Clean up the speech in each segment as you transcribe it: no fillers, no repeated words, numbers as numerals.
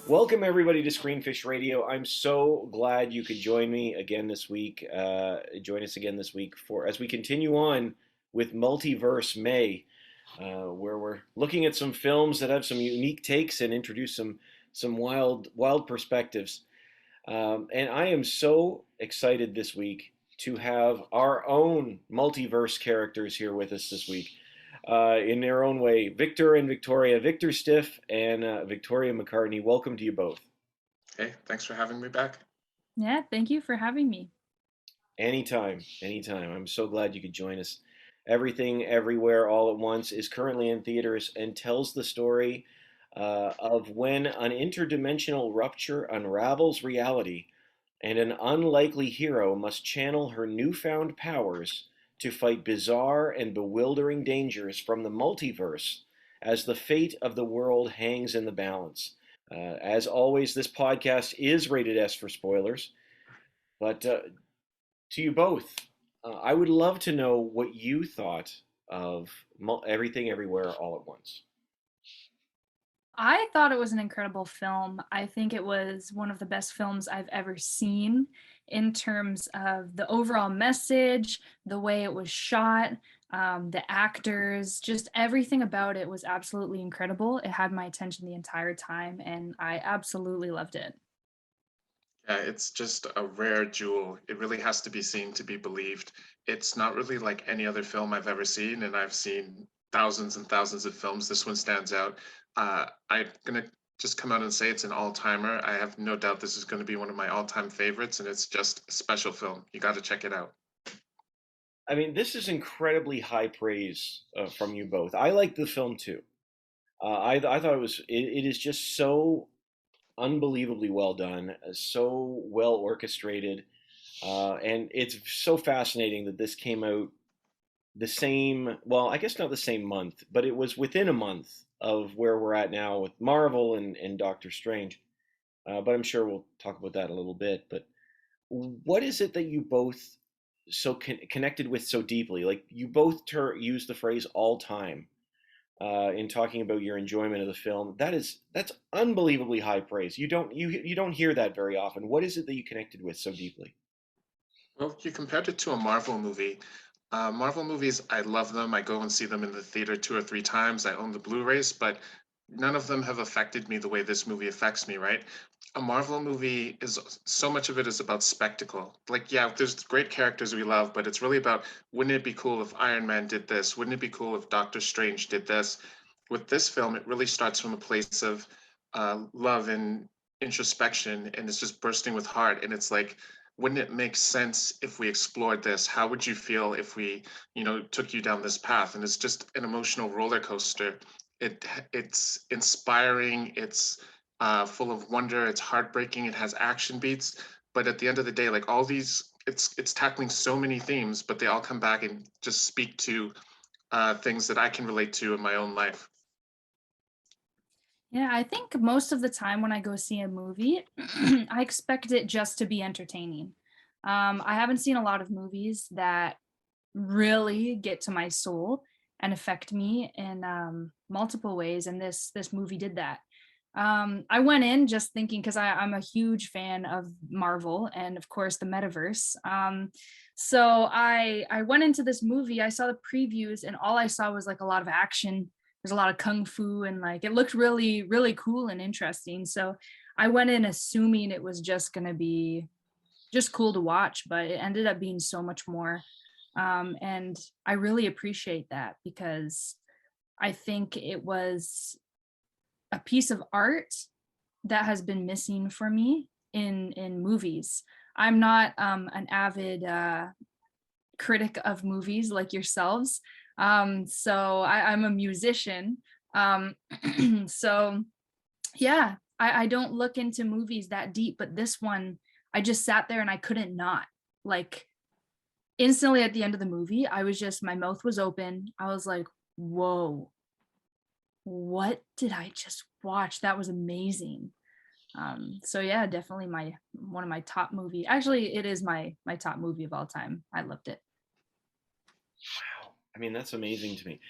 Welcome everybody to Screenfish Radio. I'm so glad you could join me again this week. Join us again this week for as we continue on with Multiverse May, where we're looking at some films that have some unique takes and introduce some wild perspectives. And I am so excited this week to have our own multiverse characters here with us this week. In their own way, Victor and Victoria, Victor Stiff and Victoria McCartney. Welcome to you both. Hey, thanks for having me back. Yeah, thank you for having me. Anytime, anytime. I'm so glad you could join us. Everything, Everywhere, All at Once is currently in theaters and tells the story of when an interdimensional rupture unravels reality and an unlikely hero must channel her newfound powers to fight bizarre and bewildering dangers from the multiverse as the fate of the world hangs in the balance. As always, this podcast is rated S for spoilers, but to you both, I would love to know what you thought of Everything Everywhere All at Once. I thought it was an incredible film. I think it was one of the best films I've ever seen in terms of the overall message, the way it was shot, the actors, just everything about it was absolutely incredible. It had my attention the entire time, and I absolutely loved it. Yeah, it's just a rare jewel. It really has to be seen to be believed. It's not really like any other film I've ever seen, and I've seen thousands and thousands of films. This one stands out. I'm gonna just come out and say it's an all-timer. I have no doubt this is going to be one of my all-time favorites, and it's just a special film. You got to check it out. I mean, this is incredibly high praise from you both. I like the film too. I thought it is just so unbelievably well done, so well orchestrated, and it's so fascinating that this came out the same, well, I guess not the same month, but it was within a month of where we're at now with Marvel and Doctor Strange. But I'm sure we'll talk about that a little bit. But what is it that you both connected with so deeply? Like you both use the phrase "all time" in talking about your enjoyment of the film. That's unbelievably high praise. You don't hear that very often. What is it that you connected with so deeply? Well, you compared it to a Marvel movie. Marvel movies, I love them. I go and see them in the theater 2 or 3 times. I own the Blu-rays, but none of them have affected me the way this movie affects me, right? A Marvel movie is so much of it is about spectacle. Like, yeah, there's great characters we love, but it's really about wouldn't it be cool if Iron Man did this? Wouldn't it be cool if Doctor Strange did this? With this film, it really starts from a place of love and introspection, and it's just bursting with heart. And it's like, wouldn't it make sense if we explored this? How would you feel if we, took you down this path? And it's just an emotional roller coaster. It's inspiring. It's full of wonder. It's heartbreaking. It has action beats. But at the end of the day, like all these, it's tackling so many themes, but they all come back and just speak to things that I can relate to in my own life. Yeah, I think most of the time when I go see a movie, I expect it just to be entertaining. I haven't seen a lot of movies that really get to my soul and affect me in multiple ways, and this movie did that. I went in just thinking because I'm a huge fan of Marvel and of course the metaverse. So I went into this movie. I saw the previews, and all I saw was like a lot of action. There's a lot of kung fu, and like it looked really really cool and interesting. So I went in assuming it was just gonna be just cool to watch, but it ended up being so much more. And I really appreciate that because I think it was a piece of art that has been missing for me in movies. I'm not an avid critic of movies like yourselves. So I'm a musician. So yeah, I don't look into movies that deep, but this one, I just sat there and I couldn't not. Like instantly at the end of the movie, my mouth was open. I was like, whoa, what did I just watch? That was amazing. So yeah, definitely my one of my top movie. Actually, it is my top movie of all time. I loved it. Wow. I mean, that's amazing to me.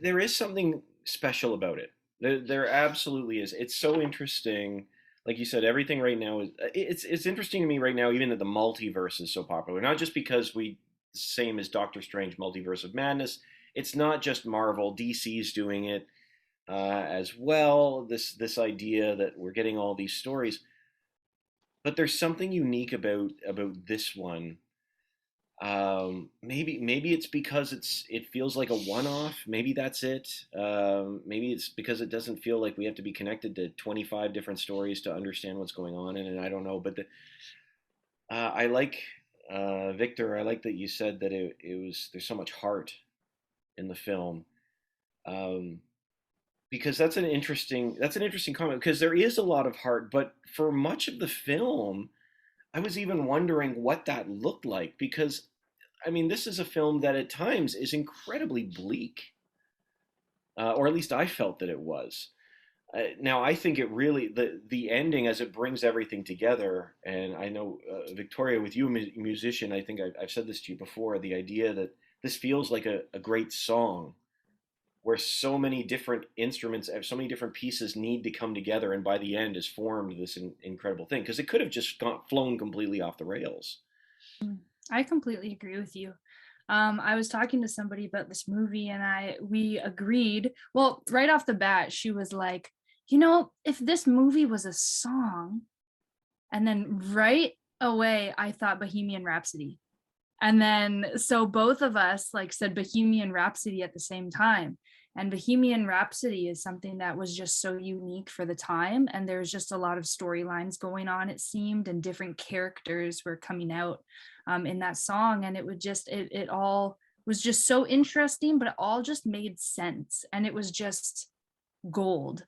There is something special about it. There absolutely is. It's so interesting. like you said, everything right now is it's interesting to me right now, even that the multiverse is so popular. Not just because we same as Doctor Strange, Multiverse of Madness. It's not just Marvel. DC's doing it as well. This idea that we're getting all these stories, but there's something unique about this one. Maybe it's because it feels like a one-off. Maybe that's it. Maybe it's because it doesn't feel like we have to be connected to 25 different stories to understand what's going on in it. I don't know, but I like Victor. I like that you said that it was there's so much heart in the film. Um, because that's an interesting comment because there is a lot of heart, but for much of the film, I was even wondering what that looked like because I mean, this is a film that at times is incredibly bleak, or at least I felt that it was. Now, I think it really the ending as it brings everything together, and I know Victoria, with you, musician, I think I've said this to you before. The idea that this feels like a great song where so many different instruments, so many different pieces need to come together, and by the end is formed this incredible thing because it could have just flown completely off the rails. I completely agree with you. I was talking to somebody about this movie and we agreed. Well, right off the bat, she was like, if this movie was a song, and then right away I thought Bohemian Rhapsody. And then so both of us like said Bohemian Rhapsody at the same time. And Bohemian Rhapsody is something that was just so unique for the time. And there's just a lot of storylines going on, it seemed, and different characters were coming out in that song. And it would just, it all was just so interesting, but it all just made sense. And it was just gold.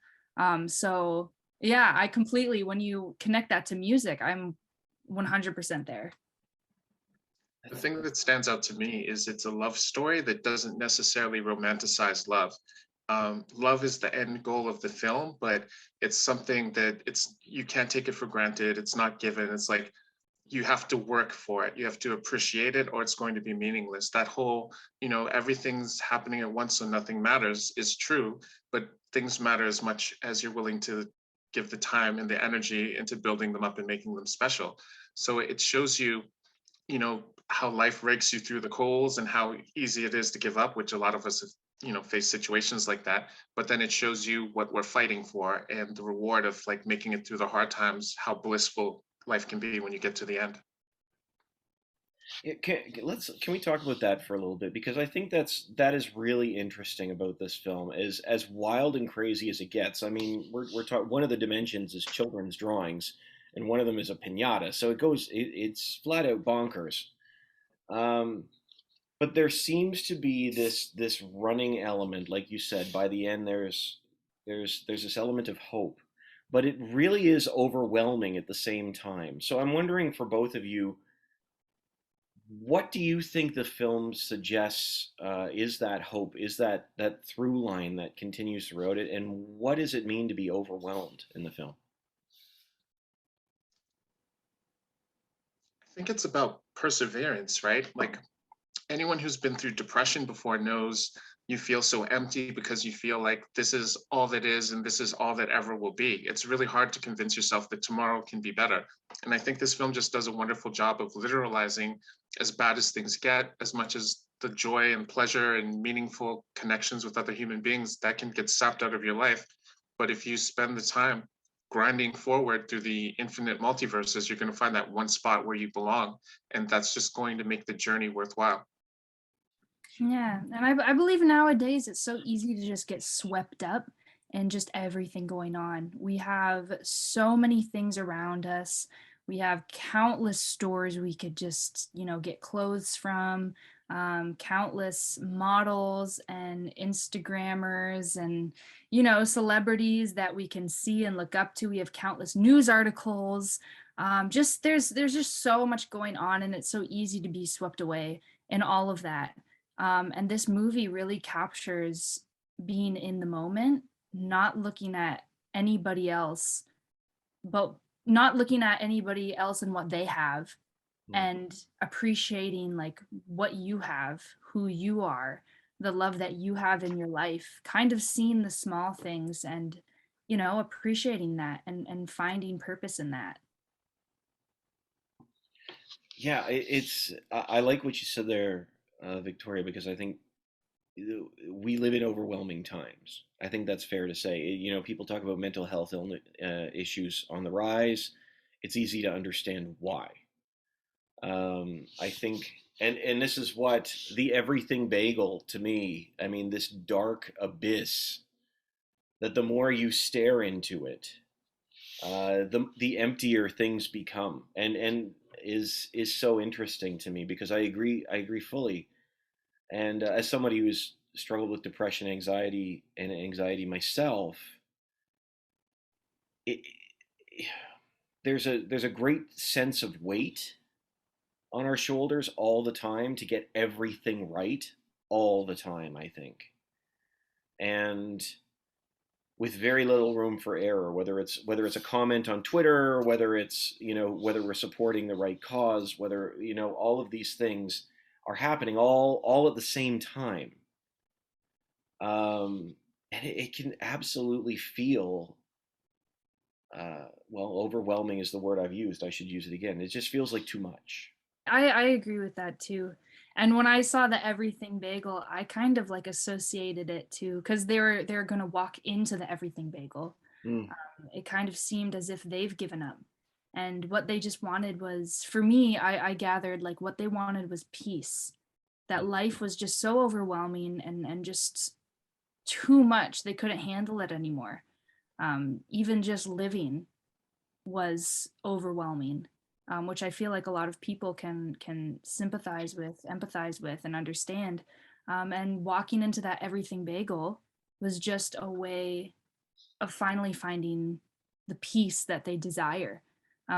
So yeah, I completely, when you connect that to music, I'm 100% there. The thing that stands out to me is it's a love story that doesn't necessarily romanticize love. Love is the end goal of the film, but it's something that you can't take it for granted. It's not given. It's like you have to work for it. You have to appreciate it, or it's going to be meaningless. That whole, everything's happening at once, so nothing matters is true, but things matter as much as you're willing to give the time and the energy into building them up and making them special. So it shows you, how life rakes you through the coals and how easy it is to give up, which a lot of us have, faced situations like that. But then it shows you what we're fighting for and the reward of like making it through the hard times, how blissful life can be when you get to the end. Yeah, can we talk about that for a little bit because I think that is really interesting about this film is as wild and crazy as it gets. I mean, we're talking one of the dimensions is children's drawings, and one of them is a pinata. So it's flat out bonkers. Um, but there seems to be this running element, like you said. By the end, there's this element of hope, but it really is overwhelming at the same time. So I'm wondering for both of you, what do you think the film suggests is that hope, is that through line that continues throughout it, and what does it mean to be overwhelmed in the film? I think it's about perseverance, right? Like anyone who's been through depression before knows you feel so empty because you feel like this is all that is and this is all that ever will be. It's really hard to convince yourself that tomorrow can be better. And I think this film just does a wonderful job of literalizing as bad as things get, as much as the joy and pleasure and meaningful connections with other human beings that can get sapped out of your life. But if you spend the time grinding forward through the infinite multiverses, you're going to find that one spot where you belong. And that's just going to make the journey worthwhile. Yeah, and I believe nowadays it's so easy to just get swept up in just everything going on. We have so many things around us. We have countless stores we could just, get clothes from, countless models and Instagrammers and, celebrities that we can see and look up to. We have countless news articles. Just there's just so much going on, and it's so easy to be swept away in all of that. And this movie really captures being in the moment, not looking at anybody else, but not looking at anybody else and what they have, and appreciating like what you have, who you are, the love that you have in your life, kind of seeing the small things and appreciating that and finding purpose in that. Yeah, I like what you said there, Victoria, because I think we live in overwhelming times. I think that's fair to say. People talk about mental health illness, issues on the rise. It's easy to understand why. I think, and this is what the Everything Bagel to me. I mean, this dark abyss that the more you stare into it, the emptier things become, and is so interesting to me because I agree fully. And as somebody who's struggled with depression, anxiety myself, it, there's a great sense of weight on our shoulders all the time to get everything right all the time, I think. And with very little room for error, whether it's a comment on Twitter, whether we're supporting the right cause, whether all of these things are happening all at the same time. And it can absolutely feel, well, overwhelming is the word I've used. I should use it again. It just feels like too much. I agree with that too. And when I saw the Everything Bagel, I kind of like associated it to, because they're going to walk into the Everything Bagel. Mm. It kind of seemed as if they've given up. And what they just wanted was, for me, I gathered like what they wanted was peace. That life was just so overwhelming and just too much. They couldn't handle it anymore. Even just living was overwhelming, which I feel like a lot of people can sympathize with, empathize with, and understand. And walking into that Everything Bagel was just a way of finally finding the peace that they desire,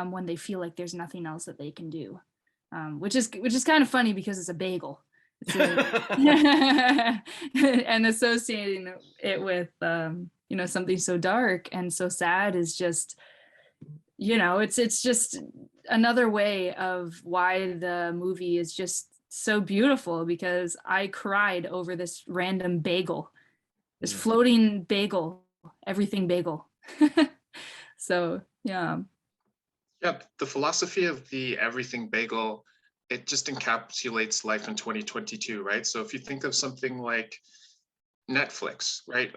when they feel like there's nothing else that they can do, which is kind of funny because it's a bagel. It's and associating it with something so dark and so sad is just, it's just another way of why the movie is just so beautiful, because I cried over this random bagel, this floating bagel, Everything Bagel. So yeah. Yeah, the philosophy of the Everything Bagel, it just encapsulates life in 2022, right? So if you think of something like Netflix, right?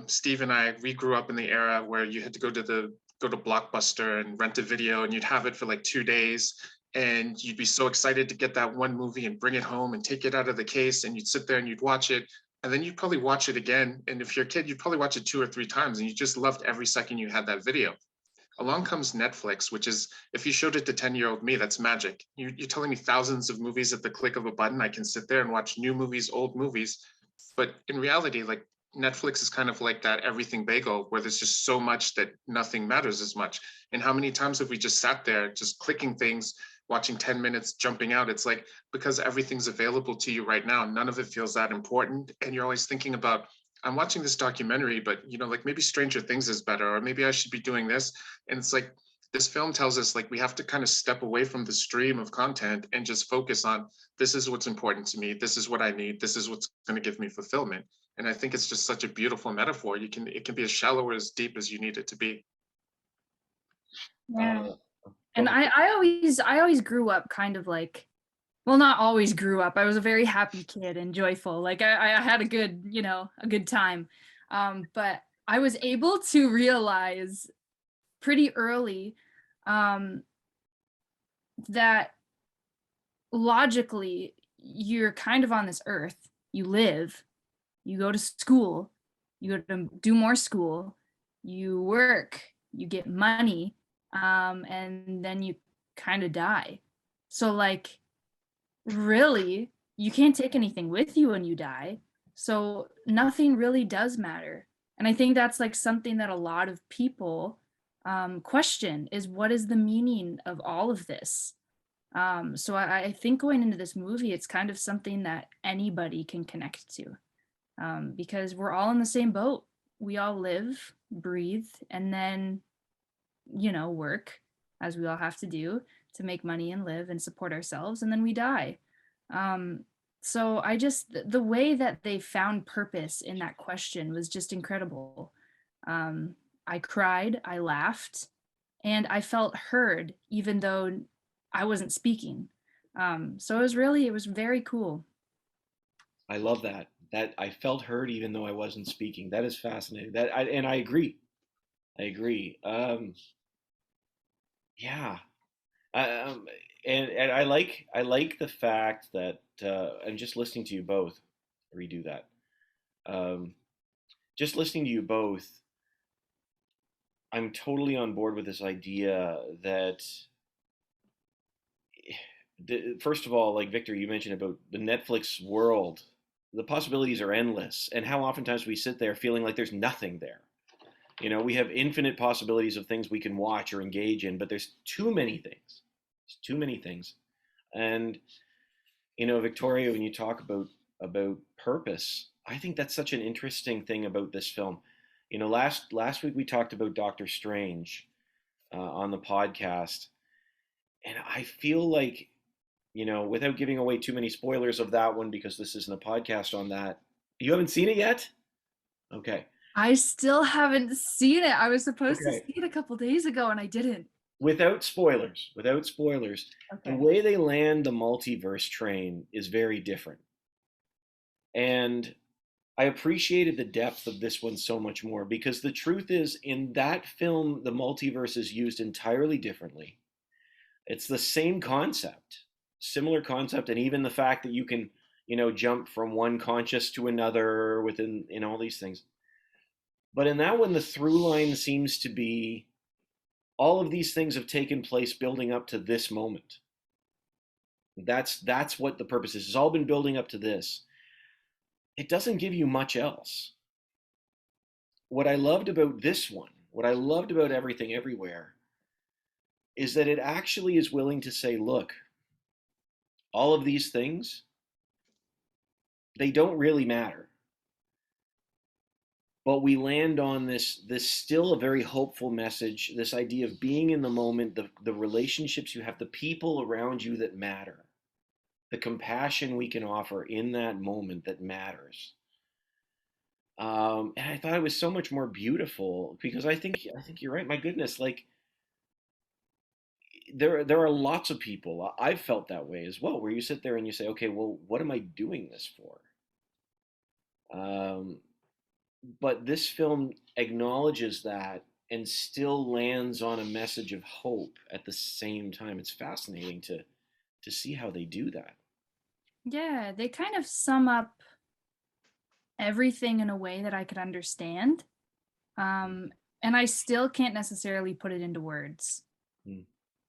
Steve and I, we grew up in the era where you had to go to Blockbuster and rent a video, and you'd have it for like 2 days, and you'd be so excited to get that one movie and bring it home and take it out of the case, and you'd sit there and you'd watch it, and then you'd probably watch it again. And if you're a kid, you'd probably watch it 2 or 3 times, and you just loved every second you had that video. Along comes Netflix, which is, if you showed it to 10-year-old me, that's magic. You're telling me thousands of movies at the click of a button. I can sit there and watch new movies, old movies. But in reality, like, Netflix is kind of like that Everything Bagel, where there's just so much that nothing matters as much. And how many times have we just sat there just clicking things, watching 10 minutes, jumping out? It's like, because everything's available to you right now, none of it feels that important. And you're always thinking about, I'm watching this documentary, but like maybe Stranger Things is better, or maybe I should be doing this. And it's like, this film tells us like we have to kind of step away from the stream of content and just focus on, this is what's important to me, this is what I need, this is what's going to give me fulfillment. And I think it's just such a beautiful metaphor. It can be as shallow or as deep as you need it to be. Yeah. And I always grew up kind of like, well, not always grew up. I was a very happy kid and joyful. Like I had a good time. But I was able to realize pretty early, that logically you're kind of on this earth. You live, you go to school, you go to do more school, you work, you get money, and then you kind of die. So like, really, you can't take anything with you when you die. So nothing really does matter. And I think that's like something that a lot of people question, is what is the meaning of all of this? So I think going into this movie, it's kind of something that anybody can connect to, because we're all in the same boat. We all live, breathe, and then, work, as we all have to do to make money and live and support ourselves, and then we die. So the way that they found purpose in that question was just incredible. I cried, I laughed, and I felt heard even though I wasn't speaking. So it was very cool. I love that. That I felt heard even though I wasn't speaking. That is fascinating. And I agree. I agree. Yeah. Um, and I like the fact that and just listening to you both redo that. Um, just listening to you both, I'm totally on board with this idea that first of all, like Victor, you mentioned about the Netflix world, the possibilities are endless, and how oftentimes we sit there feeling like there's nothing there. You know, we have infinite possibilities of things we can watch or engage in, but there's too many things. There's too many things. And you know, Victoria, when you talk about purpose, I think that's such an interesting thing about this film. You know, last week we talked about Doctor Strange on the podcast, and I feel like, you know, without giving away too many spoilers of that one because this isn't a podcast on that. You haven't seen it yet? Okay. I still haven't seen it. I was supposed to Okay. see it a couple days ago and I didn't. Without spoilers, the Okay. way they land the multiverse train is very different. And I appreciated the depth of this one so much more because the truth is, in that film, the multiverse is used entirely differently. It's the same concept, similar concept, and even the fact that you can, you know, jump from one conscious to another within in all these things. But in that one, the through line seems to be all of these things have taken place building up to this moment. That's what the purpose is. It's all been building up to this. It doesn't give you much else. What I loved about this one, what I loved about Everything Everywhere, is that it actually is willing to say, look, all of these things, they don't really matter. But we land on this still a very hopeful message, this idea of being in the moment, the relationships you have, the people around you that matter, the compassion we can offer in that moment that matters. And I thought it was so much more beautiful because I think you're right. My goodness, like there are lots of people. I've felt that way as well, where you sit there and you say, okay, well, what am I doing this for? Um, but this film acknowledges that and still lands on a message of hope at the same time. It's fascinating to see how they do that. Yeah, they kind of sum up everything in a way that I could understand. And I still can't necessarily put it into words. Mm.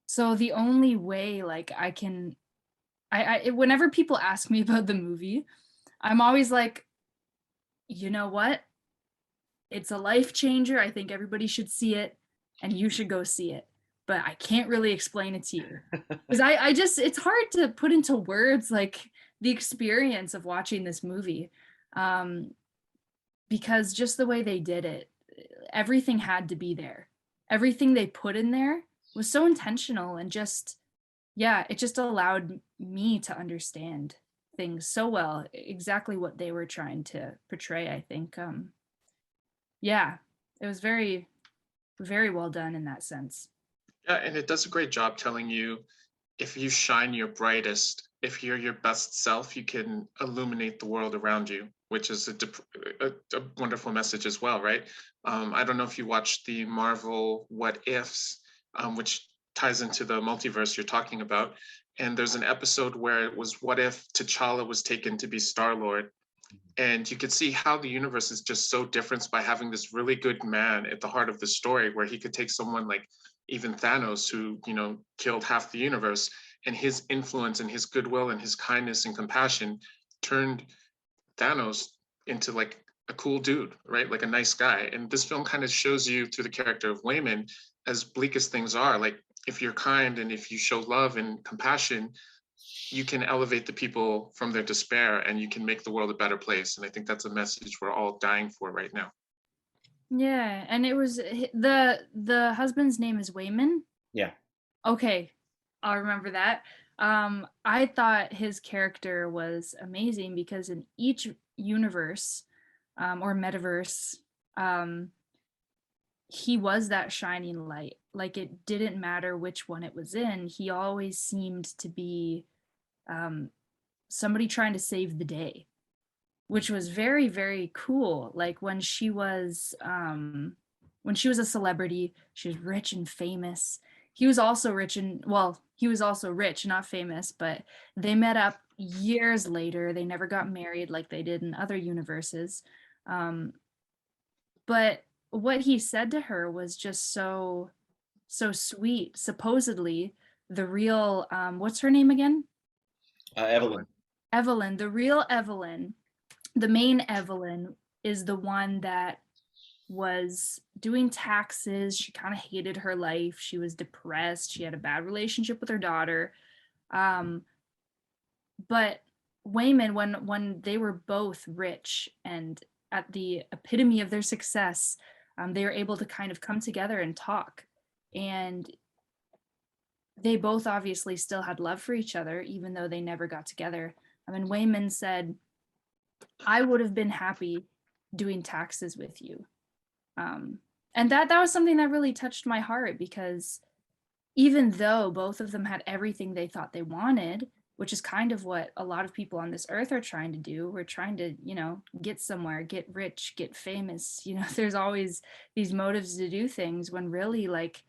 So the only way like I can whenever people ask me about the movie, I'm always like, you know what? It's a life changer. I think everybody should see it and you should go see it. But I can't really explain it to you. Because I just it's hard to put into words like the experience of watching this movie. Um, because just the way they did it, everything had to be there. Everything they put in there was so intentional and just, yeah, it just allowed me to understand things so well, exactly what they were trying to portray, I think. Yeah, it was very, very well done in that sense. Yeah, and it does a great job telling you if you shine your brightest, if you're your best self, you can illuminate the world around you, which is a wonderful message as well, right? I don't know if you watched the Marvel What Ifs, which ties into the multiverse you're talking about. And there's an episode where it was what if T'Challa was taken to be Star-Lord, and you could see how the universe is just so different by having this really good man at the heart of the story, where he could take someone like even Thanos, who, you know, killed half the universe, and his influence and his goodwill and his kindness and compassion turned Thanos into like a cool dude, right? Like a nice guy. And this film kind of shows you through the character of Wayman, as bleak as things are, like if you're kind and if you show love and compassion, you can elevate the people from their despair and you can make the world a better place. And I think that's a message we're all dying for right now. Yeah, and it was the husband's name is Wayman. Yeah. Okay, I'll remember that. I thought his character was amazing because in each universe or metaverse, um, he was that shining light. Like it didn't matter which one it was in. He always seemed to be um, somebody trying to save the day, which was very, very cool. Like when she was a celebrity, she was rich and famous. He was also rich and well, he was also rich, not famous, but they met up years later. They never got married like they did in other universes. Um, but what he said to her was just so sweet. Supposedly, the real what's her name again? Evelyn. Evelyn, the real Evelyn, the main Evelyn is the one that was doing taxes. She kind of hated her life. She was depressed. She had a bad relationship with her daughter. Um, but Wayman, when they were both rich and at the epitome of their success, they were able to kind of come together and talk. And they both obviously still had love for each other, even though they never got together. I mean, Wayman said, I would have been happy doing taxes with you. And that was something that really touched my heart because even though both of them had everything they thought they wanted, which is kind of what a lot of people on this earth are trying to do, we're trying to, get somewhere, get rich, get famous. There's always these motives to do things when really like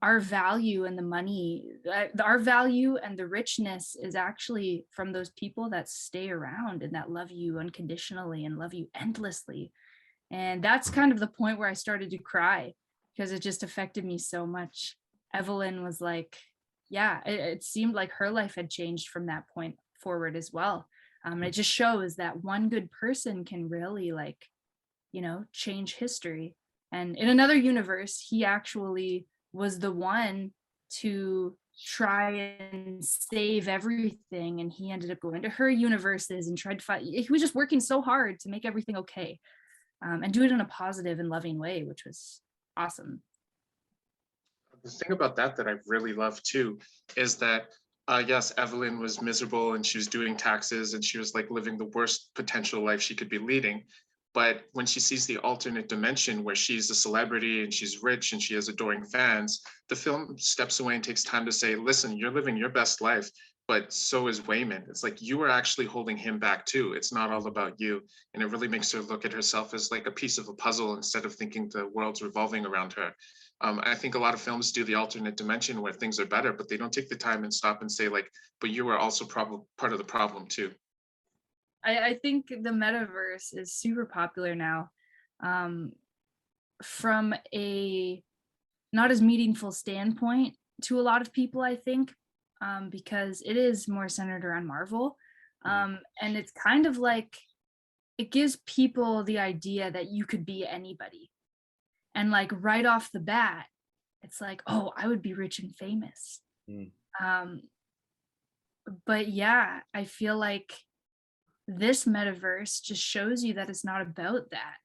our value and the money, our value and the richness is actually from those people that stay around and that love you unconditionally and love you endlessly. And that's kind of the point where I started to cry because it just affected me so much. Evelyn was like, yeah, it seemed like her life had changed from that point forward as well. It just shows that one good person can really like, change history. And in another universe, he actually was the one to try and save everything. And he ended up going to her universes and tried to fight. He was just working so hard to make everything okay. And do it in a positive and loving way, which was awesome. The thing about that I really love too is that yes, Evelyn was miserable and she was doing taxes and she was like living the worst potential life she could be leading. But when she sees the alternate dimension where she's a celebrity and she's rich and she has adoring fans, the film steps away and takes time to say, listen, you're living your best life, but so is Wayman. It's like you are actually holding him back too. It's not all about you. And it really makes her look at herself as like a piece of a puzzle instead of thinking the world's revolving around her. I think a lot of films do the alternate dimension where things are better, but they don't take the time and stop and say like, but you are also part of the problem too. I think the metaverse is super popular now. From a not as meaningful standpoint to a lot of people, I think, because it is more centered around Marvel. And it's kind of like it gives people the idea that you could be anybody. And like right off the bat, it's like, oh, I would be rich and famous. Um, but yeah, I feel like this metaverse just shows you that it's not about that.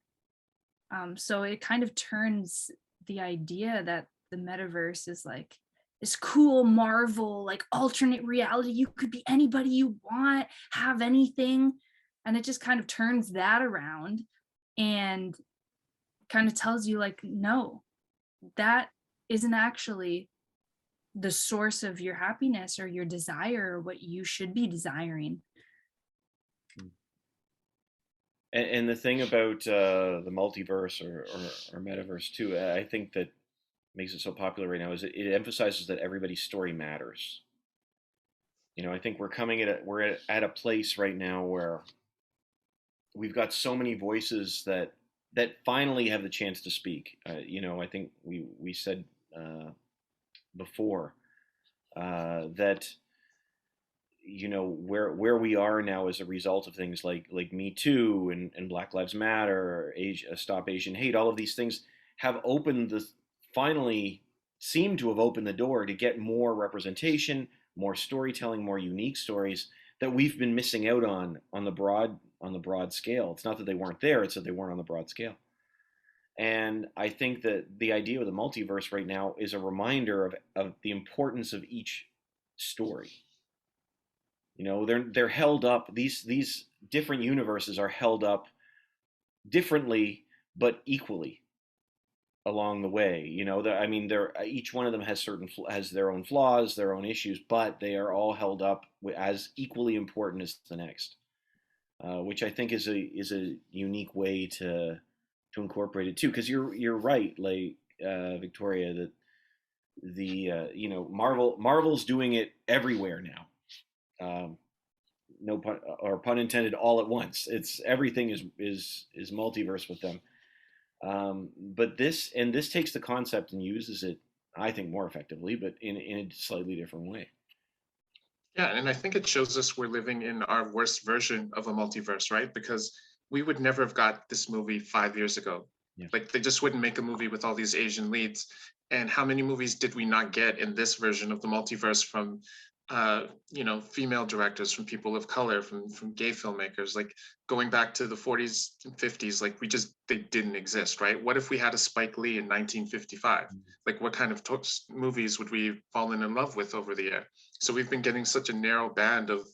So it kind of turns the idea that the metaverse is like this cool Marvel, like alternate reality. You could be anybody you want, have anything. And it just kind of turns that around and kind of tells you like, no, that isn't actually the source of your happiness or your desire or what you should be desiring. And the thing about the multiverse or metaverse too, I think that makes it so popular right now is it emphasizes that everybody's story matters. I think we're at a place right now where we've got so many voices that finally have the chance to speak. I think we said before that where we are now as a result of things like Me Too and Black Lives Matter, Stop Asian Hate, all of these things have opened the finally seem to have opened the door to get more representation, more storytelling, more unique stories that we've been missing out on the broad scale. It's not that they weren't there; it's that they weren't on the broad scale. And I think that the idea of the multiverse right now is a reminder of the importance of each story. They're held up. These different universes are held up differently but equally. along the way. I mean, they're each one of them has has their own flaws, their own issues, but they are all held up as equally important as the next, which I think is a unique way to incorporate it too. Because you're right, like Victoria, that the Marvel's doing it everywhere now. No pun or pun intended, all at once. It's everything is multiverse with them. But this takes the concept and uses it, I think, more effectively, but in a slightly different way. Yeah, and I think it shows us we're living in our worst version of a multiverse, right? Because we would never have got this movie 5 years ago. Yeah. Like they just wouldn't make a movie with all these Asian leads. And how many movies did we not get in this version of the multiverse from female directors, from people of color, from gay filmmakers, like going back to the 40s and 50s, like they didn't exist, right? What if we had a Spike Lee in 1955? Like what kind of movies would we have fallen in love with over the year? So we've been getting such a narrow band of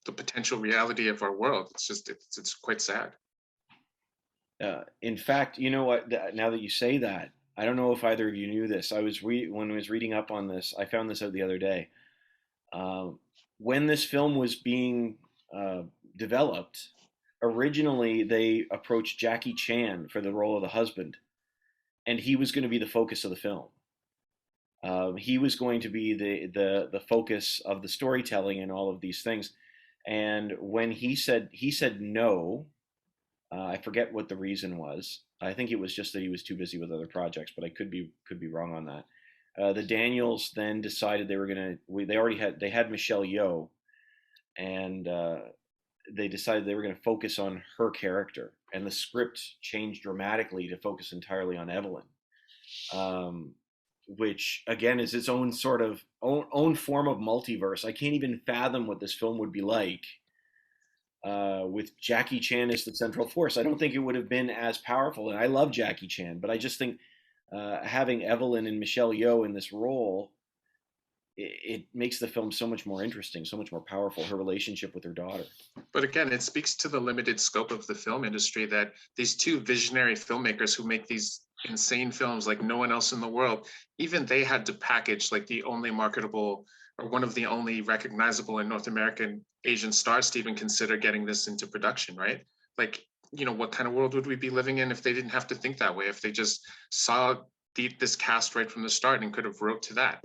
the potential reality of our world. It's quite sad. In fact, you know what? Now that you say that, I don't know if either of you knew this. When I was reading up on this, I found this out the other day. When this film was being developed, originally they approached Jackie Chan for the role of the husband, and he was going to be the focus of the film. He was going to be the focus of the storytelling and all of these things. And when he said no, I forget what the reason was. I think it was just that he was too busy with other projects, but I could be wrong on that. The Daniels then decided they had Michelle Yeoh, and they decided they were going to focus on her character, and the script changed dramatically to focus entirely on Evelyn, which again is its own sort of own form of multiverse. I can't even fathom what this film would be like with Jackie Chan as the central force. I don't think it would have been as powerful, and I love Jackie Chan, but I just think having Evelyn and Michelle Yeoh in this role, it makes the film so much more interesting, so much more powerful, her relationship with her daughter. But again, it speaks to the limited scope of the film industry that these two visionary filmmakers who make these insane films like no one else in the world, even they had to package like the only marketable or one of the only recognizable in North American Asian stars to even consider getting this into production, right? Like, what kind of world would we be living in if they didn't have to think that way, if they just saw this cast right from the start and could have wrote to that?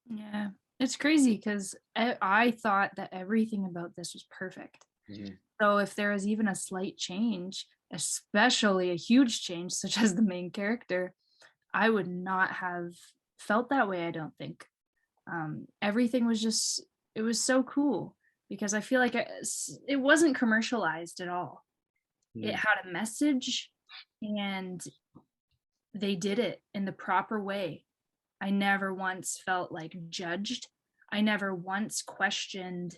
Yeah, it's crazy because I thought that everything about this was perfect. Mm-hmm. So if there is even a slight change, especially a huge change, such as the main character, I would not have felt that way, I don't think. Everything was it was so cool because I feel like it wasn't commercialized at all. Mm-hmm. It had a message and they did it in the proper way. I never once felt like judged. I never once questioned,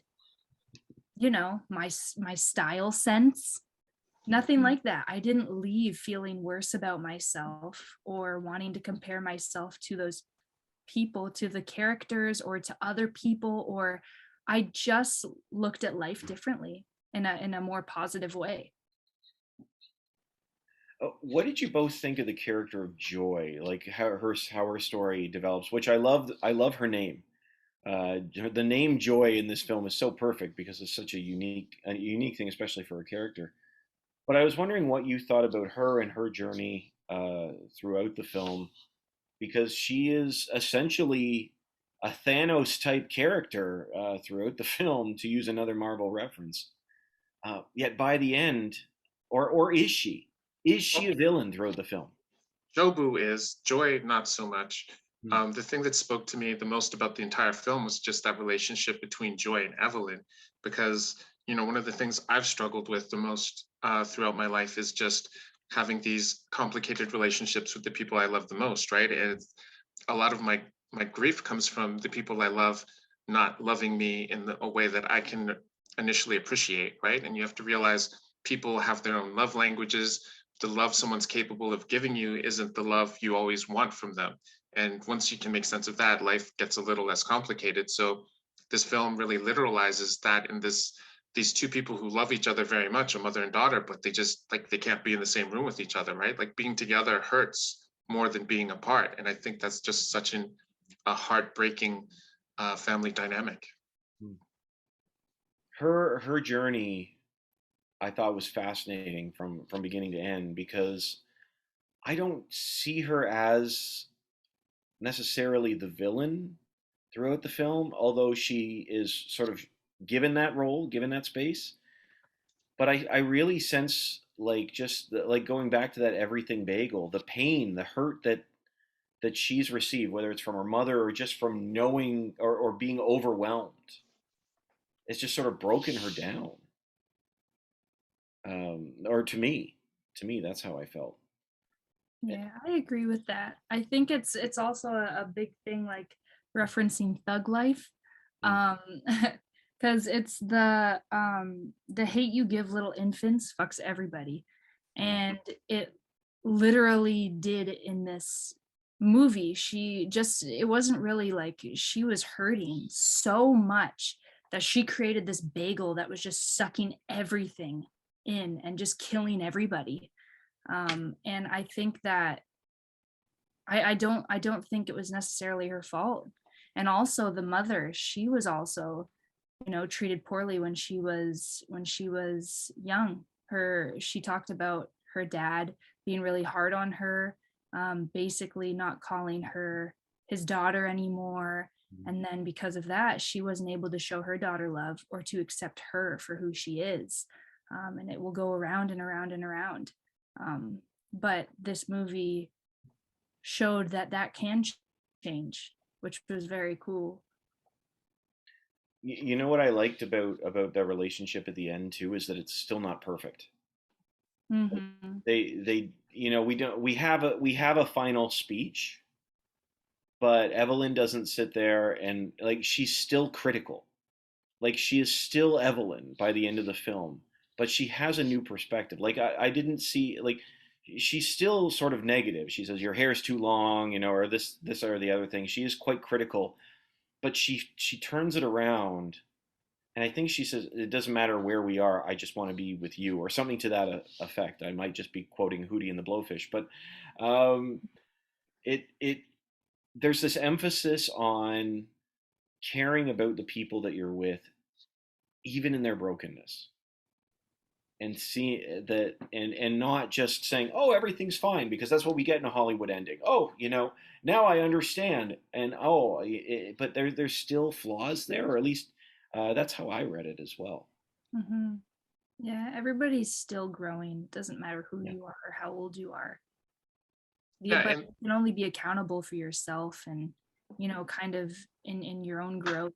my style sense. Nothing like that. I didn't leave feeling worse about myself or wanting to compare myself to those people, to the characters or to other people, or I just looked at life differently in a more positive way. What did you both think of the character of Joy? Like how her story develops, which I loved. I love her name. The name Joy in this film is so perfect because it's such a unique thing, especially for her character. But I was wondering what you thought about her and her journey throughout the film, because she is essentially a Thanos type character throughout the film, to use another Marvel reference. Yet by the end, or is she? Is she a villain throughout the film? Jobu is, Joy not so much. Hmm. The thing that spoke to me the most about the entire film was just that relationship between Joy and Evelyn, because one of the things I've struggled with the most throughout my life is just having these complicated relationships with the people I love the most, right? And a lot of my grief comes from the people I love not loving me in a way that I can initially appreciate, right? And you have to realize people have their own love languages. The love someone's capable of giving you isn't the love you always want from them. And once you can make sense of that, life gets a little less complicated. So this film really literalizes that in these two people who love each other very much, a mother and daughter, but they just like they can't be in the same room with each other, right? Like being together hurts more than being apart. And I think that's just such a heartbreaking family dynamic. Her journey, I thought, was fascinating from beginning to end, because I don't see her as necessarily the villain throughout the film, although she is sort of given that role, given that space. But I really sense, like, just like going back to that Everything Bagel, the pain, the hurt that she's received, whether it's from her mother or just from knowing or being overwhelmed. It's just sort of broken her down. Or to me, that's how I felt. Yeah, I agree with that. I think it's also a big thing, like referencing thug life. Mm. Um because it's the hate you give little infants fucks everybody. Mm. And it literally did in this movie. It wasn't really like she was hurting so much that she created this bagel that was just sucking everything in and just killing everybody. And I think that I don't think it was necessarily her fault. And also the mother, she was also, treated poorly when she was young. She talked about her dad being really hard on her, basically not calling her his daughter anymore. And then because of that, she wasn't able to show her daughter love or to accept her for who she is. And it will go around and around and around. But this movie showed that that can change, which was very cool. You know what I liked about their relationship at the end too is that it's still not perfect. Hmm. They we have a final speech, but Evelyn doesn't sit there and, like, she's still critical. Like, she is still Evelyn by the end of the film, but she has a new perspective. Like, I didn't see, like, she's still sort of negative. She says your hair's too long, or this or the other thing. She is quite critical, but she turns it around, and I think she says it doesn't matter where we are. I just want to be with you, or something to that effect. I might just be quoting Hootie and the Blowfish, but um, it there's this emphasis on caring about the people that you're with, even in their brokenness, and see that, and not just saying, oh, everything's fine, because that's what we get in a Hollywood ending. Oh, now I understand, and oh, but there's still flaws there, or at least that's how I read it as well. Hmm. Yeah, everybody's still growing. Doesn't matter who Yeah. you are or how old you are. Yeah, But and you can only be accountable for yourself and, kind of in your own growth,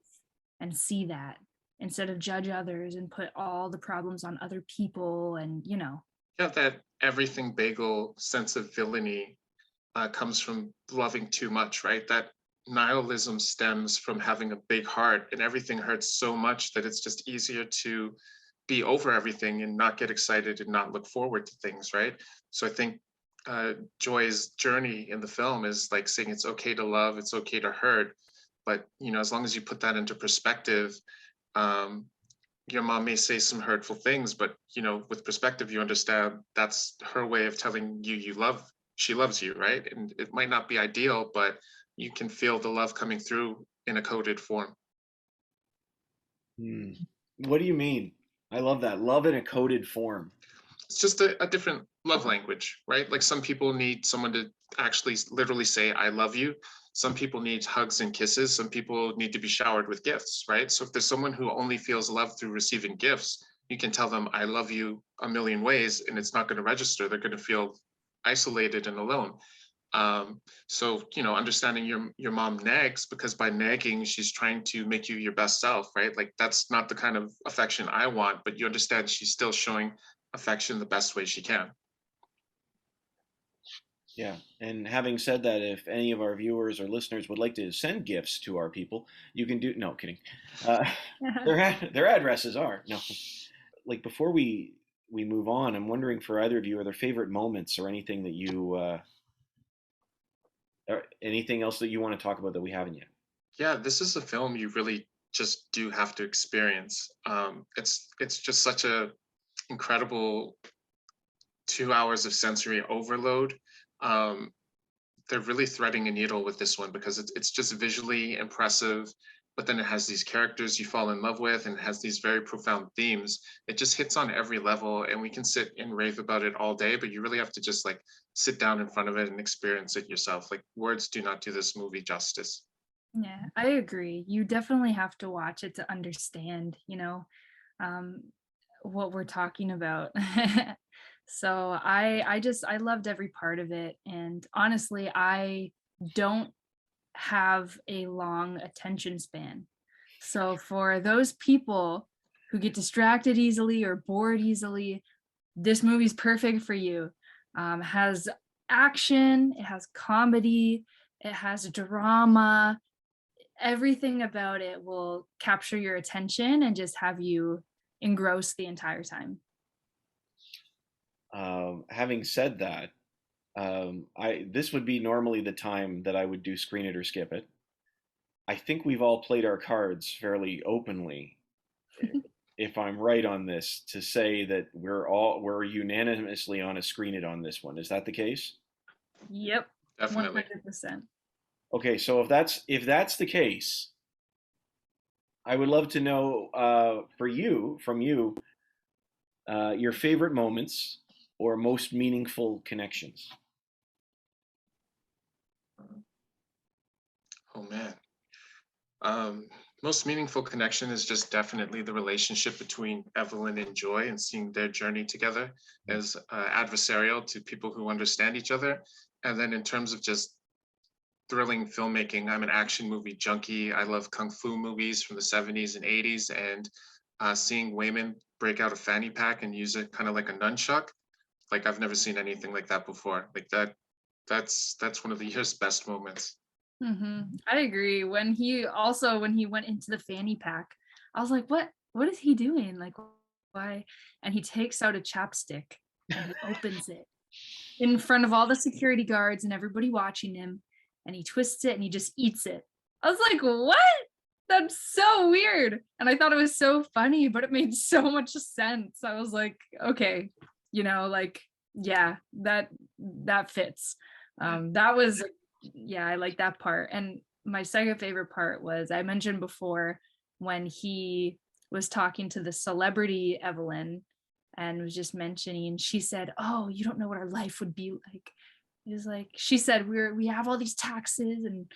and see that instead of judge others and put all the problems on other people and. yeah, that everything bagel sense of villainy comes from loving too much, right? That nihilism stems from having a big heart, and everything hurts so much that it's just easier to be over everything and not get excited and not look forward to things, right? So I think Joy's journey in the film is like saying it's okay to love, it's okay to hurt, but as long as you put that into perspective, um, your mom may say some hurtful things, but with perspective, you understand that's her way of telling you she loves you, right? And it might not be ideal, but you can feel the love coming through in a coded form. Hmm. What do you mean? I love that. Love in a coded form. It's just a different love language, right? Like some people need someone to actually literally say, I love you. Some people need hugs and kisses. Some people need to be showered with gifts, right? So if there's someone who only feels love through receiving gifts, you can tell them, I love you a million ways, and it's not going to register. They're going to feel isolated and alone. So understanding your mom nags because by nagging she's trying to make you your best self, right? Like that's not the kind of affection I want, but you understand she's still showing affection the best way she can. Yeah. And having said that, if any of our viewers or listeners would like to send gifts to our people, you can do. No, kidding. Uh, their addresses are no. Like, before we move on, I'm wondering, for either of you, are there favorite moments or anything that or anything else that you want to talk about that we haven't yet? Yeah, this is a film you really just do have to experience. It's just such a incredible 2 hours of sensory overload. Um, they're really threading a needle with this one because it's just visually impressive, but then it has these characters you fall in love with and it has these very profound themes. It just hits on every level, and we can sit and rave about it all day, but you really have to just like sit down in front of it and experience it yourself. Like words do not do this movie justice. Yeah, I agree. You definitely have to watch it to understand, um, what we're talking about. So I loved every part of it. And honestly, I don't have a long attention span. So for those people who get distracted easily or bored easily, this movie's perfect for you. Has action, it has comedy, it has drama. Everything about it will capture your attention and just have you engrossed the entire time. Having said that, I this would be normally the time that I would do screen it or skip it. I think we've all played our cards fairly openly, if I'm right on this, to say that we're unanimously on a screen it on this one. Is that the case? Yep, Definitely. 100%. Okay, so if that's the case, I would love to know from you your favorite moments or most meaningful connections. Oh man. Um, Most meaningful connection is just definitely the relationship between Evelyn and Joy, and seeing their journey together as adversarial to people who understand each other. And then in terms of just thrilling filmmaking, I'm an action movie junkie. I love kung fu movies from the 70s and 80s, and seeing Wayman break out a fanny pack and use it kind of like a nunchuck, like I've never seen anything like that before. Like that's one of the year's best moments. I agree. When he went into the fanny pack, I was like, what is he doing? Like, why? And he takes out a chapstick and he opens it in front of all the security guards and everybody watching him, and he twists it and he just eats it. I was like, what? That's so weird. And I thought it was so funny, but it made so much sense. I was like, okay, like, yeah, that fits. That was, yeah, I like that part. And my second favorite part was, I mentioned before, when he was talking to the celebrity Evelyn and was just mentioning, she said, oh, you don't know what our life would be like. He was like, she said, we have all these taxes, and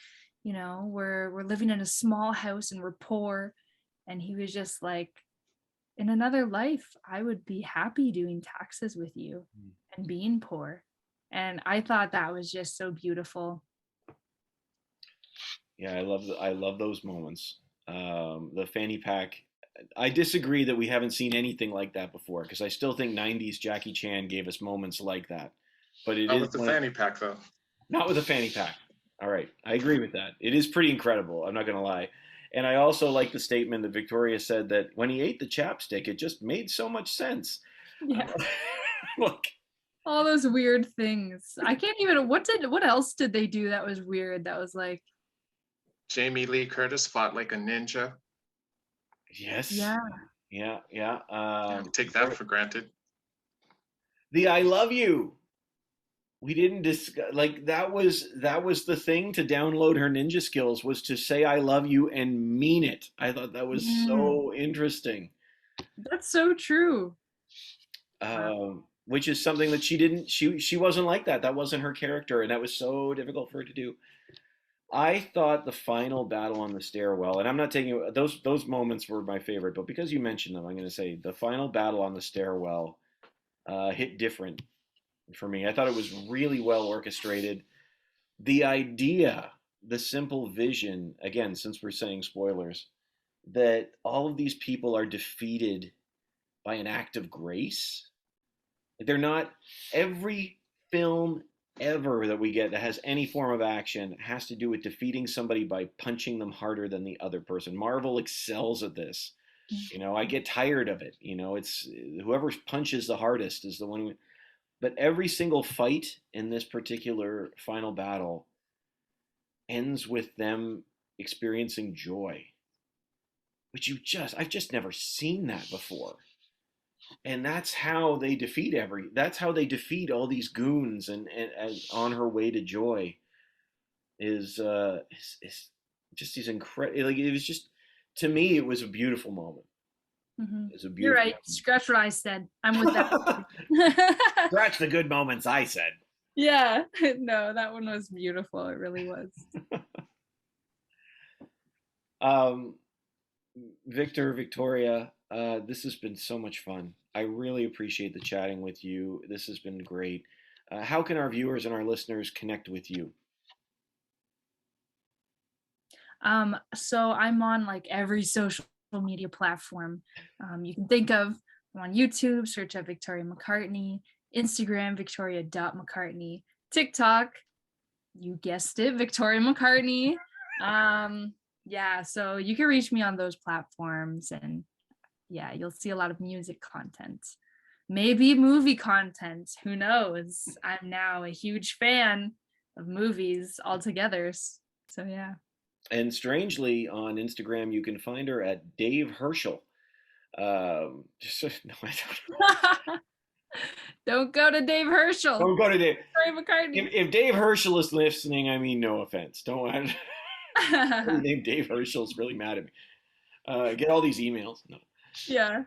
we're living in a small house and we're poor. And he was just like, in another life, I would be happy doing taxes with you and being poor. And I thought that was just so beautiful. Yeah, I love those moments. The fanny pack. I disagree that we haven't seen anything like that before, because I still think '90s Jackie Chan gave us moments like that. But it Not is with the fanny pack though. not with a fanny pack. All right, I agree with that. It is pretty incredible. I'm not going to lie. And I also like the statement that Victoria said that when he ate the chapstick, it just made so much sense. Yeah. Look, All those weird things. I can't even, what else did they do that was weird? That was like, Jamie Lee Curtis fought like a ninja. yes, yeah. yeah. Take that for granted. The "I love you." We didn't discuss, like, that was the thing to download her ninja skills, was to say "I love you" and mean it. I thought that was so interesting. That's so true. Which is something that she didn't. She wasn't like that. That wasn't her character, and that was so difficult for her to do. I thought the final battle on the stairwell, and I'm not taking those moments were my favorite, but because you mentioned them, I'm going to say the final battle on the stairwell hit different for me. I thought it was really well orchestrated. The idea, the simple vision, again, since we're saying spoilers, that all of these people are defeated by an act of grace. They're not, every film ever that we get that has any form of action has to do with defeating somebody by punching them harder than the other person. Marvel excels at this. I get tired of it. It's whoever punches the hardest is the one who, but every single fight in this particular final battle ends with them experiencing joy, which I've just never seen that before. And that's how they defeat all these goons and on her way to joy. is just these incredible. Like it was just to me, it was a beautiful moment. It was a You're beautiful. right. Scratch what I said. I'm with that. Scratch the good moments, I said. Yeah. No, that one was beautiful. It really was. Victor, Victoria, this has been so much fun. I really appreciate the chatting with you. This has been great. How can our viewers and our listeners connect with you? So I'm on like every social media platform you can think of. I'm on YouTube, search up Victoria McCartney, Instagram, Victoria.McCartney, TikTok, you guessed it, Victoria McCartney. Yeah, so you can reach me on those platforms, and yeah, you'll see a lot of music content. Maybe movie content, who knows? I'm now a huge fan of movies altogether. So yeah. And strangely, on Instagram, you can find her at Dave Herschel. No, I don't. Don't go to Dave Herschel. Don't go to Dave. Victoria McCartney. If Dave Herschel is listening, I mean no offense. Don't. The name Dave Herschel is really mad at me. Get all these emails. No. Yeah.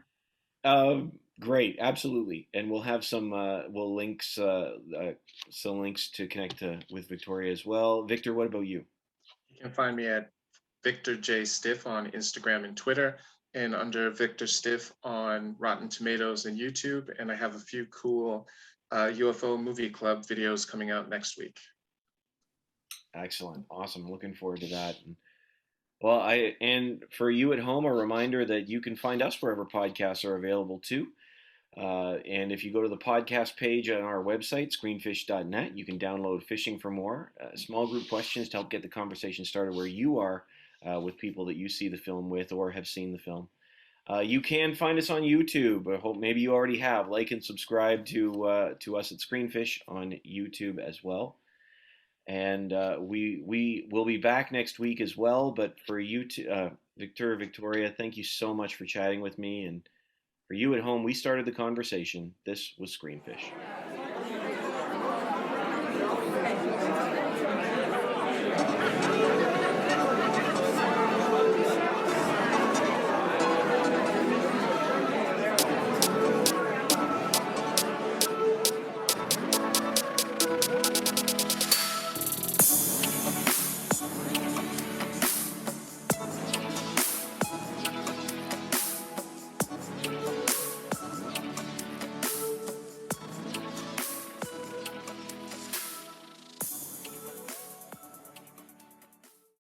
Great, absolutely, and we'll have some some links to connect with Victoria as well. Victor, what about you? You can find me at Victor J Stiff on Instagram and Twitter, and under Victor Stiff on Rotten Tomatoes and YouTube. And I have a few cool UFO movie club videos coming out next week. Excellent, awesome. Looking forward to that. And for you at home, a reminder that you can find us wherever podcasts are available too. And if you go to the podcast page on our website, screenfish.net, you can download Fishing for More, small group questions to help get the conversation started where you are with people that you see the film with or have seen the film. You can find us on YouTube. I hope maybe you already have. Like and subscribe to us at Screenfish on YouTube as well. And we will be back next week as well. But for you, Victor, Victoria, thank you so much for chatting with me. And for you at home, we started the conversation. This was Screenfish.